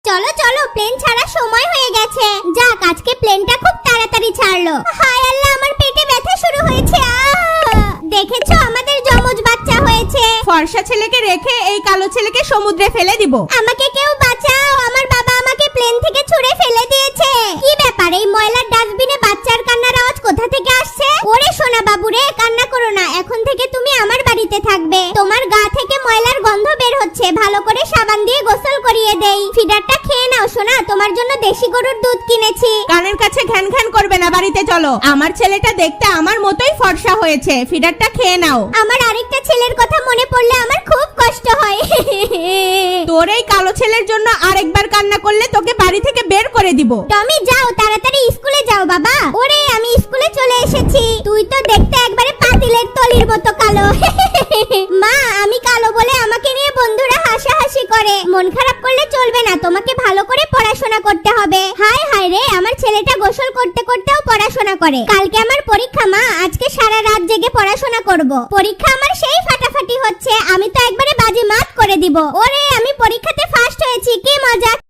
চলো চলো, প্লেন ছাড়ার সময় হয়ে গেছে। যাক, আজকে প্লেনটা খুব তাড়াতাড়ি ছাড়লো। হায় আল্লাহ, আমার পেটে ব্যথা শুরু হয়েছে। দেখেছো, আমাদের যমজ বাচ্চা হয়েছে। ফর্সা ছেলেকে রেখে এই কালো ছেলেকে সমুদ্রে ফেলে দিব। আমাকে কেউ বাঁচাও, আমার বাবা আমাকে প্লেন থেকে ছুঁড়ে ফেলে দিয়েছে। কি ব্যাপার, এই ময়লার ডাস্টবিনে বাচ্চার কান্নার আওয়াজ কোথা থেকে আসছে? ওরে সোনা বাবু রে, কান্না করো না, এখন থেকে তুমি আমার বাড়িতে থাকবে। তোমার গা থেকে ময়লার গন্ধ বের হচ্ছে, ভালো করে সাবান দিয়ে গোসল করিয়ে দেই। ফিডারটা খেয়ে নাও সোনা, তোমার জন্য দেশি গরুর দুধ কিনেছি। কানের কাছে ঘ্যান ঘ্যান করবে না, বাড়িতে চলো। আমার ছেলেটা দেখতে আমার মতোই ফর্সা হয়েছে, ফিডারটা খেয়ে নাও। আমার আরেকটা ছেলের কথা মনে পড়লে আমার খুব কষ্ট হয়। তোর এই কালো ছেলের জন্য আরেকবার কান্না করলে তোকে বাড়ি থেকে বের করে দিব। টমি যাও, তাড়াতাড়ি স্কুলে যাও বাবা। ওরে, আমি স্কুলে চলে এসেছি। তুই তো দেখতে একবারে পাতিলের তলির মতো কালো। মা, আমি কালো বলে আমাকে নিয়ে বন্ধুরা হাসাহাসি করে। মন খারাপ করলে চলবে না, তোমাকে ভালো করে পড়াশোনা করতে হবে। হায় হায় রে, আমার ছেলেটা গোসল করতে করতেও পড়াশোনা করে। কালকে আমার পরীক্ষা মা, আজকে সারা রাত জেগে পড়াশোনা করব। পরীক্ষা আমার সেই ফাটাফাটি হচ্ছে, আমি তো একবারে বাজি মাত করে দিব। ওরে, আমি পরীক্ষাতে ফার্স্ট হয়েছি, কি মজা।